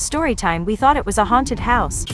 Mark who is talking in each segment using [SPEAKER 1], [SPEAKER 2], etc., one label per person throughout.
[SPEAKER 1] Storytime, we thought it was a haunted house.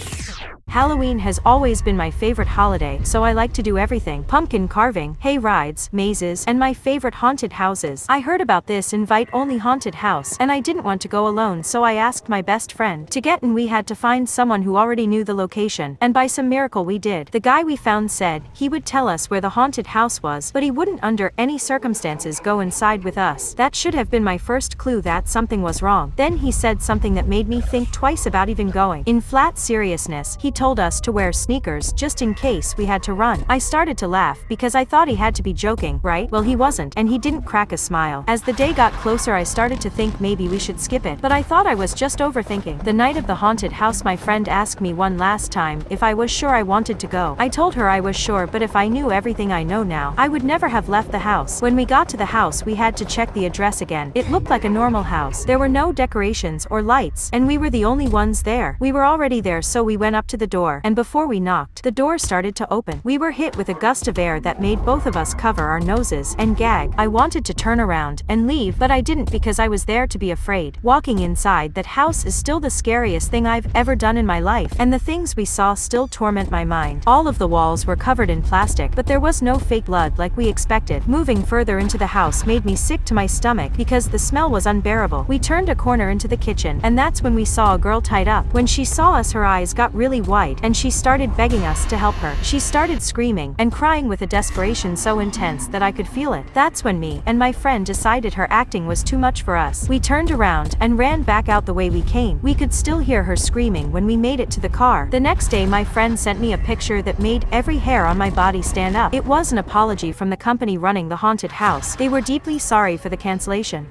[SPEAKER 1] Halloween has always been my favorite holiday, so I like to do everything: pumpkin carving, hay rides, mazes, and my favorite haunted houses. I heard about this invite-only haunted house, and I didn't want to go alone, so I asked my best friend to get in. We had to find someone who already knew the location, and by some miracle we did. The guy we found said he would tell us where the haunted house was, but he wouldn't under any circumstances go inside with us. That should have been my first clue that something was wrong. Then he said something that made me think twice about even going. In flat seriousness, he told us to wear sneakers just in case we had to run. I started to laugh because I thought he had to be joking, right? Well, he wasn't, and he didn't crack a smile. As the day got closer, I started to think maybe we should skip it, but I thought I was just overthinking. The night of the haunted house, my friend asked me one last time if I was sure I wanted to go. I told her I was sure, but if I knew everything I know now, I would never have left the house. When we got to the house, we had to check the address again. It looked like a normal house. There were no decorations or lights, and we were the only ones there. We were already there, so we went up to the door, and before we knocked, the door started to open. We were hit with a gust of air that made both of us cover our noses and gag. I wanted to turn around and leave, but I didn't because I was there to be afraid. Walking inside that house is still the scariest thing I've ever done in my life, and the things we saw still torment my mind. All of the walls were covered in plastic, but there was no fake blood like we expected. Moving further into the house made me sick to my stomach because the smell was unbearable. We turned a corner into the kitchen, and that's when we saw a girl tied up. When she saw us, her eyes got really wide, and she started begging us to help her. She started screaming and crying with a desperation so intense that I could feel it. That's when me and my friend decided her acting was too much for us. We turned around and ran back out the way we came. We could still hear her screaming when we made it to the car. The next day, my friend sent me a picture that made every hair on my body stand up. It was an apology from the company running the haunted house. They were deeply sorry for the cancellation.